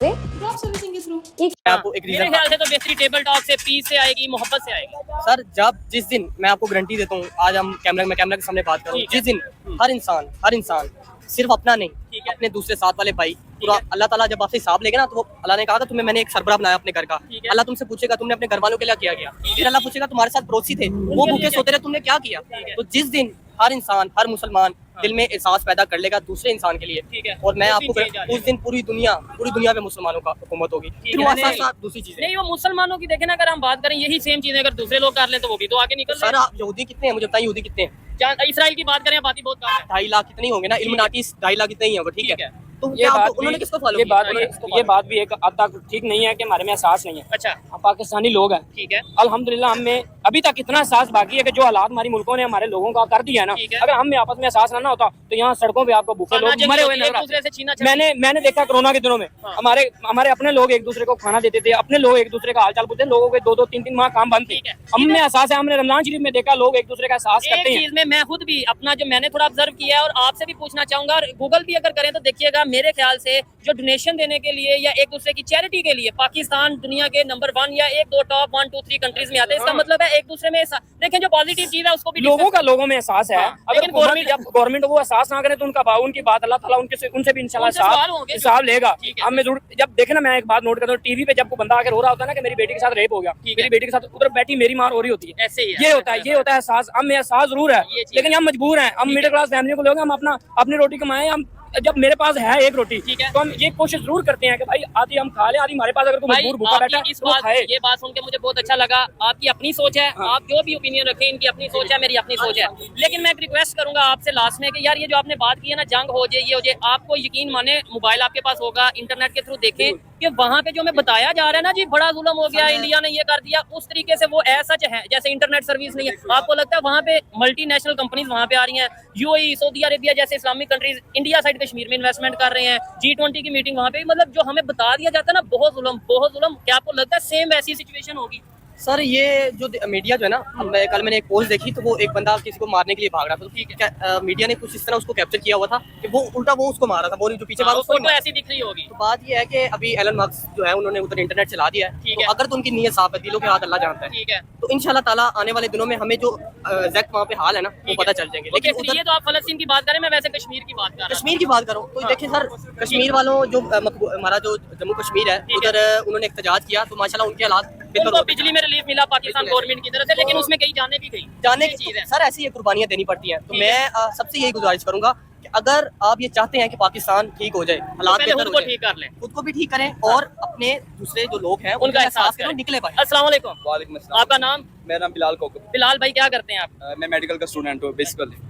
ड्रॉप सर्विसिंग के थ्रू। मैं आपको एक मेरे रीजन ख्याल से तो बेहतरी टेबल टॉक से, पीस से आएगी, मोहब्बत से आएगी। सर, जब जिस दिन मैं आपको गारंटी देता हूँ, आज हम कैमरा के सामने बात कर रहे हैं, जिस दिन हर इंसान सिर्फ अपना नहीं, अपने दूसरे साथ वाले भाई, पूरा अल्लाह ताला जब आपसे हिसाब लेगा ना, तो अल्लाह ने कहा था तुम्हें मैंने एक सरबराह बनाया अपने घर का। अल्लाह तुमसे पूछेगा तुमने अपने घर वालों के लिए क्या किया, फिर अल्लाह पूछेगा तुम्हारे साथ पड़ोसी थे, वो भूखे सोते रहे, तुमने क्या किया। तो जिस दिन हर इंसान, हर मुसलमान दिल में एहसास पैदा कर लेगा दूसरे इंसान के लिए, ठीक है, और मैं आपको उस दिन पूरी दुनिया में मुसलमानों का हुकूमत होगी। फिर वो साथ दूसरी चीजें नहीं, वो मुसलमानों की देखें ना, अगर हम बात करें यही सेम चीजें अगर दूसरे लोग कर लें तो वो भी तो आगे निकल सर, आप यहूदी कितने हैं मुझे बताइए, यहूदी कितने हैं? इसराइल की बात करें, बात ही बहुत कम है। 2.5 लाख कितने होंगे ना, इल्यूमिनाटी 2.5 लाख इतने ही होगा। ठीक है, तो ये बात उन्होंने किसको फॉलो ये किया? बात ये बात भी एक हद तक ठीक नहीं है कि हमारे में एहसास नहीं है। अच्छा, हम पाकिस्तानी लोग हैं, ठीक है, अल्हम्दुलिल्लाह हमें अभी तक इतना एहसास बाकी है कि जो हालात हमारी मुल्कों ने हमारे लोगों का कर दिया है ना, अगर हम में आपस में एहसास ना होता तो यहाँ सड़कों पे आपको भूखे लोग मरे हुए नजर आते। मैंने देखा कोरोना के दिनों में हमारे अपने लोग एक दूसरे को खाना देते थे, अपने लोग एक दूसरे का हाल चाल पूछते, लोगों के 2-2 3-3 माह काम बंद थे। हमें एहसास है, हमने रमजान शरीफ में देखा लोग एक दूसरे का एहसास करते हैं। चीज में मैं खुद भी अपना जो मैंने थोड़ा ऑब्जर्व किया है, और आपसे भी पूछना चाहूंगा, और गूगल भी अगर करें तो देखिएगा, मेरे ख्याल से जो डोनेशन देने के लिए या एक दूसरे की चैरिटी के लिए पाकिस्तान दुनिया के नंबर 1 या 1-2 टॉप 1-2-3 कंट्रीज में आते हैं। इसका मतलब है एक दूसरे में देखें, जो पॉजिटिव चीज है उसको भी लोगों में एहसास है। अगर गवर्नमेंट वो एहसास ना करे तो उनकी बात अल्लाह ताला उनसे भी इंशाल्लाह हिसाब लेगा। हमें जब देखे ना, मैं एक बात नोट करता हूँ, टीवी पे जब कोई बंदा आकर रो रहा होता है ना कि मेरी बेटी के साथ रेप हो गया, मेरी बेटी के साथ, उधर बैठी मेरी माँ रो रही होती है, ऐसे ही ये होता है एहसास। हम एहसास जरूर है, लेकिन हम मजबूर हैं, हम मिडिल क्लास फैमिली को लोग, हम अपनी रोटी कमाएं। हम जब मेरे पास है एक रोटी, तो हम ये कोशिश जरूर करते हैं कि भाई आधी हम खा ले, आधी हमारे पास अगर कोई मजबूर भूखा बैठा है तो खाए। ये बात सुन के मुझे बहुत अच्छा लगा। आपकी अपनी सोच है, आप जो भी ओपिनियन रखें, इनकी अपनी सोच है, मेरी अपनी सोच है। लेकिन मैं एक रिक्वेस्ट करूंगा आपसे लास्ट में कि यार, ये जो आपने बात की है ना, जंग हो जाए, ये हो जाए, आपको यकीन माने, मोबाइल आपके पास होगा, इंटरनेट के थ्रू देखें कि वहाँ पे जो हमें बताया जा रहा है ना जी, बड़ा जुल्म हो गया, इंडिया ने ये कर दिया, उस तरीके से वो ऐसा है जैसे इंटरनेट सर्विस नहीं है। आपको लगता है वहाँ पे मल्टीनेशनल कंपनीज वहाँ पे आ रही हैं, यूएई, सऊदी अरेबिया जैसे Islamic countries India side Kashmir में इन्वेस्टमेंट कर रहे हैं, G20 की मीटिंग वहाँ पे, मतलब जो हमें बता दिया जाता है ना, बहुत जुल्म। क्या आपको लगता है सेम वैसी सिचुएशन होगी? सर, ये जो मीडिया जो है ना, कल मैंने एक पोस्ट देखी, तो वो एक बंदा किसी को मारने के लिए भाग रहा था, तो ठीक है, मीडिया ने कुछ इस तरह उसको कैप्चर किया हुआ था कि वो उल्टा वो उसको मार रहा था, वो जो पीछे बात उसको ऐसी दिख रही होगी। तो बात ये है कि अभी एलन मस्क जो है, उन्होंने उधर इंटरनेट चला दिया है, तो अगर तो उनकी नीयत साफ है, दिलों के हाथ अल्लाह जानता है, ठीक है, तो इंशाल्लाह ताला आने वाले दिनों में हमें जो एग्जैक्ट वहाँ पे हाल है ना, वो पता चल जाएंगे। लेकिन उधर ये तो आप फलस्तीन की बात करें, मैं वैसे कश्मीर की बात कर रहा हूं। कश्मीर की बात करो तो देखिए सर, कश्मीर वालों जो हमारा जो जम्मू कश्मीर है, उधर उन्होंने एहतजाज किया, तो माशाल्लाह उनके हालात उनको बिजली में रिलीफ मिला पाकिस्तान गवर्नमेंट की तरफ से, लेकिन उसमें कहीं जाने की चीज है। सर, ऐसी ये कुर्बानियां देनी पड़ती हैं। तो मैं सबसे यही गुजारिश करूंगा कि अगर आप ये चाहते हैं कि पाकिस्तान ठीक हो जाए, हालात बेहतर हो जाए, खुद को भी ठीक करें और अपने दूसरे जो लोग हैं उनका एहसास करें, निकले पाए। अस्सलाम वालेकुम। वालेकुम अस्सलाम। आपका नाम? मेरा नाम बिलाल कोकब। बिलाल भाई, क्या करते हैं आप? मैं मेडिकल का स्टूडेंट हूँ बेसिकली।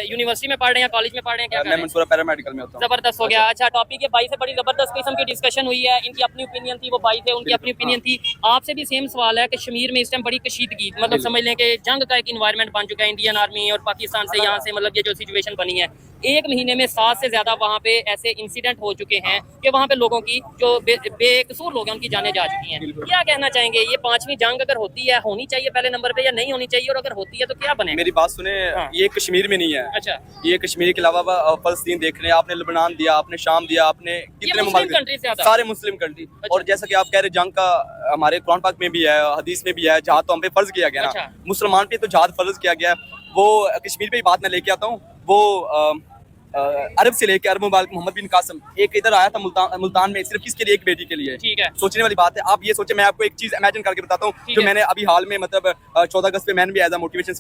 यूनिवर्सिटी में पढ़ रहे हैं, कॉलेज में पढ़ रहे हैं, क्या मैं मंसूरा पैरामेडिकल में होता हूँ। जबरदस्त हो गया। अच्छा, टॉपिक के भाई से बड़ी जबरदस्त किस्म की डिस्कशन हुई है, इनकी अपनी ओपिनियन थी, वो भाई थे, उनकी अपनी ओपिनियन थी। आपसे भी सेम सवाल है, कश्मीर में इस टाइम बड़ी कशीदगी, मतलब समझ लें कि जंग का एक इन्वायरमेंट बन चुका है, इंडियन आर्मी और पाकिस्तान से यहाँ से, मतलब ये जो सिचुएशन बनी है, 1 महीने में 7 से ज्यादा वहाँ पे ऐसे इंसिडेंट हो चुके हैं कि वहाँ पे लोगों की जो बेकसूर लोग हैं उनकी जानें जा चुकी हैं। क्या कहना चाहेंगे, ये 5वीं जंग अगर होती है, होनी चाहिए पहले नंबर पे या नहीं होनी चाहिए, और अगर होती है तो क्या बने? मेरी बात सुने, ये कश्मीर में नहीं है। अच्छा, ये कश्मीर के अलावा फलस्तीन देख रहे हैं आपने, लेबनान दिया आपने, शाम दिया आपने, कितने मुल्क, सारे मुस्लिम कंट्री। और जैसा कि आप कह रहे जंग का हमारे कुरान पाक में भी है, हदीस में भी है, जहाद तो हम पे फर्ज किया गया ना, मुसलमान पे तो जहाद फर्ज किया गया है। वो कश्मीर पे ही बात ना लेके आता हूँ, वो अरब से लेके अरब मुबारक मोहम्मद बिन कासिम एक इधर आया था मुल्तान में, सिर्फ किसके लिए? एक बेटी के लिए। ठीक है, सोचने वाली बात है। आप ये सोचे, मैं आपको एक चीज इमेजिन करके बताता हूँ जो मैंने अभी हाल में मतलब 14 अगस्त पे मैंने भी एज अ मोटिवेशन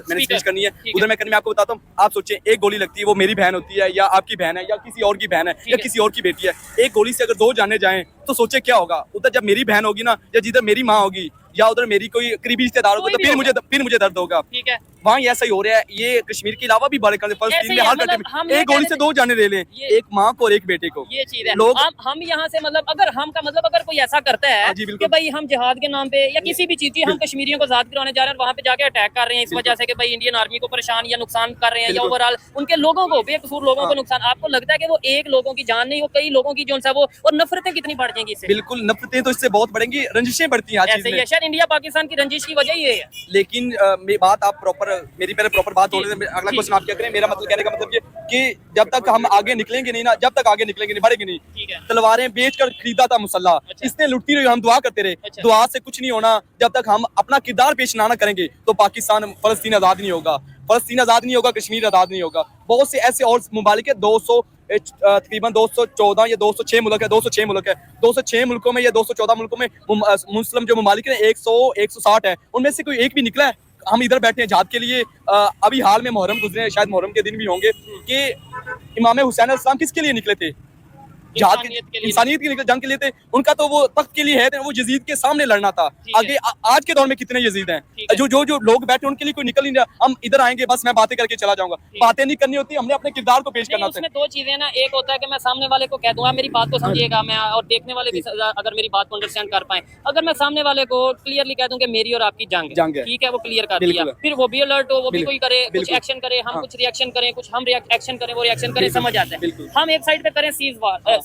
मैंने स्पीच करनी है, उधर मैं आपको बताता हूँ। आप सोचे एक गोली लगती है, वो मेरी बहन होती है या आपकी बहन है या किसी और की बहन है या किसी और की बेटी है। एक गोली से अगर 2 जाने जाएं तो सोचे क्या होगा। उधर जब मेरी बहन होगी ना, या जिधर मेरी माँ होगी या उधर मेरी कोई करीबी रिश्तेदार होगा, तो फिर मुझे दर्द होगा। ठीक है, वहाँ ये ऐसा ही हो रहा है। ये कश्मीर के अलावा भी बड़े फलस्तीन में हर कंट्री में एक गोली से 2 जाने ले लें, एक माँ को और एक बेटे को। ये चीज है। लोग हम यहाँ से मतलब अगर हम का मतलब अगर कोई ऐसा करता है कि भाई हम जिहाद के नाम पे या किसी भी चीज की हम कश्मीरियों को आजाद करवाने जा रहे हैं, वहाँ पे जाके अटैक कर रहे हैं इस वजह से कि भाई इंडियन आर्मी को परेशान या नुकसान कर रहे हैं या ओवरऑल उनके लोगों को बेकसूर लोगों को नुकसान, आपको लगता है कि वो एक लोगों की जान नहीं, वो कई लोगों की जो वो और नफरतें कितनी बढ़ जाएंगी इससे? बिल्कुल, नफरतें तो इससे बहुत बढ़ेंगी, रंजिशें बढ़ती हैं। ऐसे ही है, शायद इंडिया पाकिस्तान की रंजिश की वजह ये है। लेकिन बात आप मेरी पहले प्रॉपर बात हो रही है। अगला क्वेश्चन आप क्या करें? मेरा मतलब कहने का मतलब ये कि जब तक हम आगे निकलेंगे नहीं ना, जब तक आगे निकलेंगे नहीं, बढ़ेंगे नहीं। तलवारें बेचकर खरीदा था मुसल्ला, इसने लुटती रही, हम दुआ करते रहे। दुआ से कुछ नहीं होना। जब तक हम अपना किरदार पेश ना करेंगे तो पाकिस्तान फलस्तीन आजाद नहीं होगा, फलस्तीन आजाद नहीं होगा, कश्मीर आजाद नहीं होगा। बहुत से ऐसे और ममालिक है, तकरीबन 214 या 206 मुल्क है, 206 मुल्क है। 206 मुल्कों में या 214 मुल्कों में मुस्लिम जो ममालिक है 160 है, उनमें से कोई एक भी निकला है? हम इधर बैठे हैं जहाद के लिए। अभी हाल में मुहर्रम गुजरे हैं, शायद मुहर्रम के दिन भी होंगे, कि इमाम हुसैन अलैहिस्सलाम किसके लिए निकले थे? जहाद के इंसानियत के लिए, जंग के लिए थे। उनका तो वो तख्त के लिए है, वो यजीद के सामने लड़ना था। आगे आज के दौर में कितने यजीद हैं जो लोग बैठे उनके लिए कोई निकल नहीं रहा। हम इधर आएंगे बस मैं बातें करके चला जाऊंगा, बातें नहीं करनी होती, हमने अपने किरदार को पेश करना होता है। 2 चीजें ना, एक होता है कि मैं सामने वाले को कह दूंगा मेरी बात को समझिएगा, मैं और देखने वाले भी अगर मेरी बात को अंडरस्टैंड कर पाए। अगर मैं सामने वाले को क्लियरली कह दूं कि मेरी और आपकी जंग है, ठीक है, वो क्लियर कर दिया, फिर वो भी अलर्ट हो, वो भी कोई करे, कुछ एक्शन करे, हम कुछ रिएक्शन करें, कुछ हम एक्शन करें, वो रिएक्शन करें, समझ आता है। हम एक साइड पे करें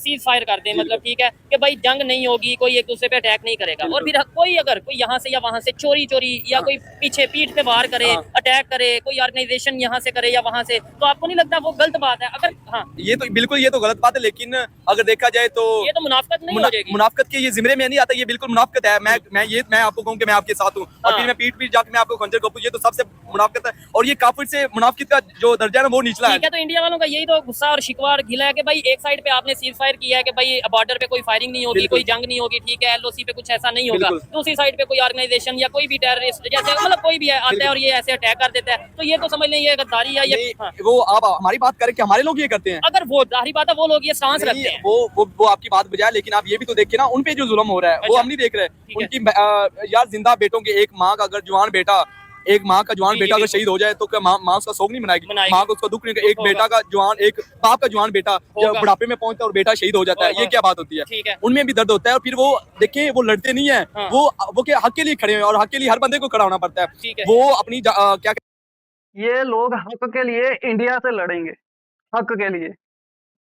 सीज फायर कर दें, मतलब ठीक है कि भाई जंग नहीं होगी, कोई एक दूसरे पे अटैक नहीं करेगा, और फिर कोई अगर कोई यहाँ से या वहाँ से चोरी या कोई पीछे पीठ पे वार करे, अटैक करे, कोई ऑर्गेनाइजेशन यहाँ से करे या वहाँ से, तो आपको नहीं लगता वो गलत बात है? अगर ये तो बिल्कुल, ये तो गलत बात है, लेकिन अगर देखा जाए तो ये तो मुनाफकत नहीं हो जाएगी? मुनाफकत के ये जिम्मे में नहीं आता, ये बिल्कुल मुनाफकत है। मैं आपको कहूँ कि मैं आपके साथ हूँ और फिर मैं पीठ जाके मैं आपको खंजर कहूँ, ये तो सबसे मुनाफकत है। और ये काफिर से मुनाफकत का जो दर्जा है ना वो निचला है। तो इंडिया वालों का यही तो गुस्सा और शिकवा और घिला है कि भाई एक साइड पे आपने सीज फायर किया है कि भाई बॉर्डर पे कोई फायरिंग नहीं होगी, कोई जंग नहीं होगी, ठीक है, LOC पे कुछ ऐसा नहीं होगा। दूसरी साइड पे कोई ऑर्गेनाइजेशन या कोई भी टेररिस्ट जैसे मतलब कोई भी आता है और ये ऐसे अटैक कर देता है, तो ये तो समझ लें ये गद्दारी है। ये वो आप हमारी बात करें कि हमारे लोग ये करते हैं, अगर वो जाहिर बात है वो लोग ये सांस रखते हैं, वो आपकी बात बजाय, लेकिन आप ये भी तो देखिए ना, उन पे जो जुल्म हो रहा है वो हम नहीं देख रहे। उनकी यार जिंदा बेटों के, एक माँ का अगर जवान बेटा अगर शहीद हो जाए तो क्या माँ उसका शोक नहीं मनाएगी? माँ को उसका दुख नहीं। एक बेटा का जवान, एक बाप का जवान बेटा जब बुढ़ापे में पहुंचता है और बेटा शहीद हो जाता है, ये क्या बात होती है? उनमें भी दर्द होता है। और फिर वो देखिए, वो लड़ते नहीं है, वो क्या हक के लिए खड़े हैं, और हक के लिए हर बंदे को खड़ा होना पड़ता है। वो अपनी क्या, ये लोग हक के लिए इंडिया से लड़ेंगे, हक के लिए।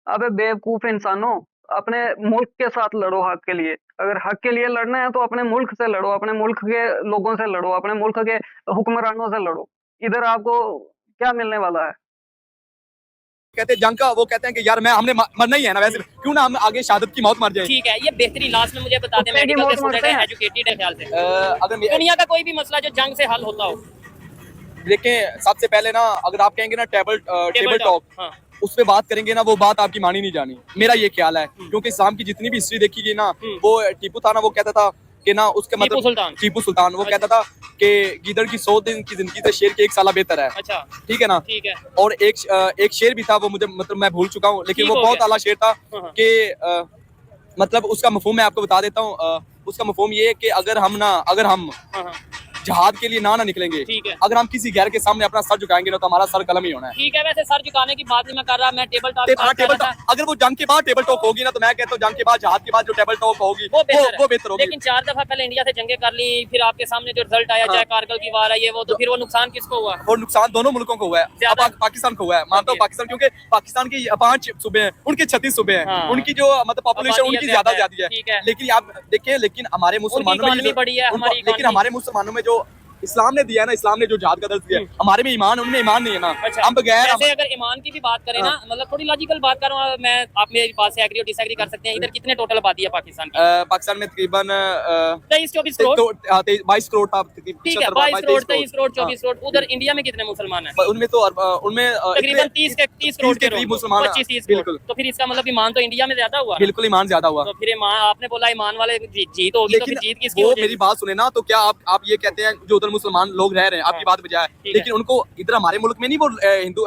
अबे बेवकूफ इंसानों, अपने मुल्क के साथ लड़ो हक के लिए। अगर हक के लिए लड़ना है तो अपने मुल्क से लड़ो, अपने मुल्क के लोगों से लड़ो, अपने मुल्क के हुक्मरानों से लड़ो। इधर आपको क्या मिलने वाला है? कहते हैं जंग का, वो कहते हैं कि यार हमने मरना ही है ना, वैसे क्यों ना हम आगे शहादत की मौत मर जाए। ठीक है, ये बेहतरीन। लास्ट में मुझे बता दें, मेडिकल के स्टूडेंट हैं, एजुकेटेड है ख्याल से, अगर दुनिया का कोई भी मसला जो जंग से हल होता हो, देखें सबसे पहले ना, अगर आप कहेंगे ना टेबल टॉक, उस पे बात करेंगे ना, वो बात आपकी मानी नहीं जानी, मेरा ये ख्याल है। क्योंकि इस्लाम की जितनी भी हिस्ट्री देखी गई ना, वो टीपू था ना, वो कहता था कि ना, उसके मतलब टीपू सुल्तान वो कहता था कि गीदड़ की 100 दिन की जिंदगी से शेर की 1 साल बेहतर है। अच्छा, ठीक है ना? ठीक है। और एक शेर भी था, वो मुझे मतलब मैं भूल चुका हूँ, लेकिन वो बहुत आला शेर था कि मतलब उसका मफहूम मैं आपको बता देता हूँ। उसका मफहूम ये है कि अगर हम जहाद के लिए ना निकलेंगे, अगर हम किसी गैर के सामने अपना सर झुकाएंगे ना, तो हमारा सर कलम ही होना है। ठीक है, वैसे सर झुकाने की बात नहीं मैं कर रहा, मैं टेबल टॉक। अगर वो जंग के बाद टेबल टॉक होगी ना, तो मैं कहता हूँ जंग के बाद, जहाद के बाद जो टेबल टॉक होगी वो बेहतर होगी। लेकिन 4 दफा पहले इंडिया से जंगे कर ली, फिर आपके सामने जो रिजल्ट आया, चाहे कारगिल की वार है वो, तो फिर वो नुकसान किसको हुआ? वो नुकसान दोनों मुल्कों को हुआ है। पाकिस्तान को हुआ है, मानता हूँ पाकिस्तान, क्योंकि पाकिस्तान के 5 सूबे हैं, उनके 36 सूबे हैं, उनकी जो मतलब पॉपुलेशन उनकी ज्यादा है। लेकिन आप देखिए, लेकिन हमारे मुसलमानों में जो इस्लाम ने दिया है ना, इस्लाम ने जो जिहाद का दर्ज दिया है, हमारे में ईमान, उनमें ईमान नहीं है ना। अच्छा, हम बगैर वैसे अगर ईमान की भी बात करें ना, मतलब थोड़ी लॉजिकल बात कर रहा हूँ मैं, आप मेरी बात से एग्री और डिसएग्री कर सकते हैं। इधर कितने टोटल आबादी है पाकिस्तान की? पाकिस्तान में तकरीबन 23-24 करोड़। 22 करोड़ था। ठीक है, 22 करोड़, 23 करोड़, 24 करोड़। उधर इंडिया में कितने मुसलमान हैं? उनमें तो उनमें तकरीबन 30 करोड़ के करीब मुसलमान, 25-30 बिल्कुल। तो फिर इसका मतलब ईमान तो इंडिया में ज्यादा हुआ। बिल्कुल ईमान ज्यादा हुआ। तो फिर ईमान, आपने बोला ईमान वाले जीत होगी, तो फिर जीत किसकी वो हो जाएगी? मेरी बात सुने ना, तो क्या आप ये कहते हैं जो उधर मुसलमान लोग रह रहे हैं, आपकी बात बजाय, लेकिन उनको इधर हमारे मुल्क में नहीं वो हिंदू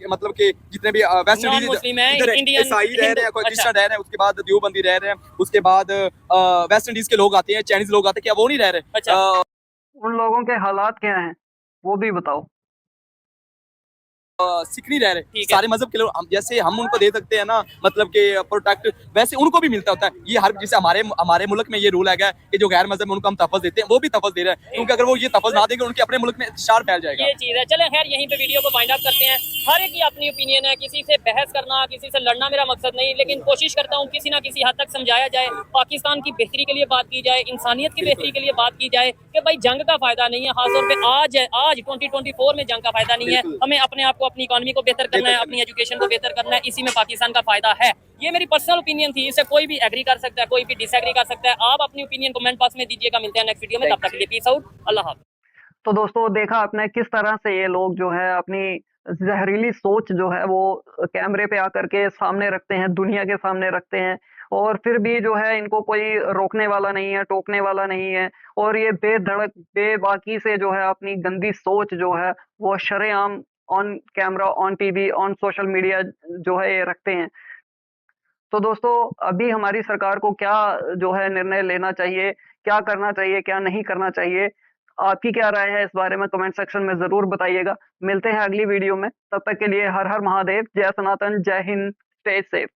मतलब कि जितने भी वेस्ट नॉन इंडीज मुस्लिम है, इधर इंडियन ईसाई रह रहे हैं, कोई अच्छा। क्रिश्चियन रह रहे हैं, उसके बाद देवबंदी रह रहे हैं, उसके बाद वेस्ट इंडीज के लोग आते हैं, चाइनीज लोग आते हैं, क्या वो नहीं रह रहे? अच्छा। उन लोगों के हालात क्या हैं वो भी बताओ। सिख नहीं रह रहे, ठीक है। सारे मजहब के लोग जैसे हम उनको दे सकते हैं ना, मतलब कि प्रोटेक्ट, वैसे उनको भी मिलता होता है। ये हर जैसे हमारे मुल्क में ये रूल है कि जो गैर मजहब में उनको हम तहफ़्फ़ुज़ देते हैं, वो भी तहफ़्फ़ुज़ दे रहे हैं, क्योंकि अगर वो ये तहफ़्फ़ुज़ ना देंगे उनके अपने मुल्क में इंतशार फैल जाएगा। ये चीज है। चले खैर, यहीं पे वीडियो को फाइंड अप करते हैं। हर एक की अपनी ओपिनियन है, किसी से बहस करना, किसी से लड़ना मेरा मकसद नहीं, लेकिन कोशिश करता हूँ किसी ना किसी हद तक समझाया जाए, पाकिस्तान की बेहतरी के लिए बात की जाए, इंसानियत की बेहतरी के लिए बात की जाए कि भाई जंग का फायदा नहीं है, खासतौर पे आज 2024 में जंग का फायदा नहीं है। हमें अपने आप को, अपनी इकॉनमी को बेहतर करना है, अपनी एजुकेशन को बेहतर करना है, इसी में पाकिस्तान का फायदा है। ये मेरी पर्सनल ओपिनियन थी, इससे कोई भी एग्री कर सकता है, कोई भी डिसएग्री कर सकता है। आप अपनी ओपिनियन कमेंट बॉक्स में दीजिएगा। मिलते हैं नेक्स्ट वीडियो में, तब तक के लिए पीस आउट, अल्लाह हाफ़िज़। तो दोस्तों देखा आपने किस तरह से ये लोग जो है अपनी जहरीली सोच जो है वो कैमरे पे आकर के सामने रखते हैं, दुनिया के सामने रखते हैं, और फिर भी जो है इनको कोई रोकने वाला नहीं है, टोकने वाला नहीं है, और ये बेधड़क बेबाकी से जो है अपनी गंदी सोच जो है वो शरेआम on camera, on TV, on social media जो है ये रखते हैं। तो दोस्तों अभी हमारी सरकार को क्या जो है निर्णय लेना चाहिए, क्या करना चाहिए, क्या नहीं करना चाहिए, आपकी क्या राय है इस बारे में कमेंट सेक्शन में ज़रूर बताइएगा। मिलते हैं अगली वीडियो में, तब तक के लिए हर हर महादेव, जय सनातन, जय हिंद, स्टे सेफ।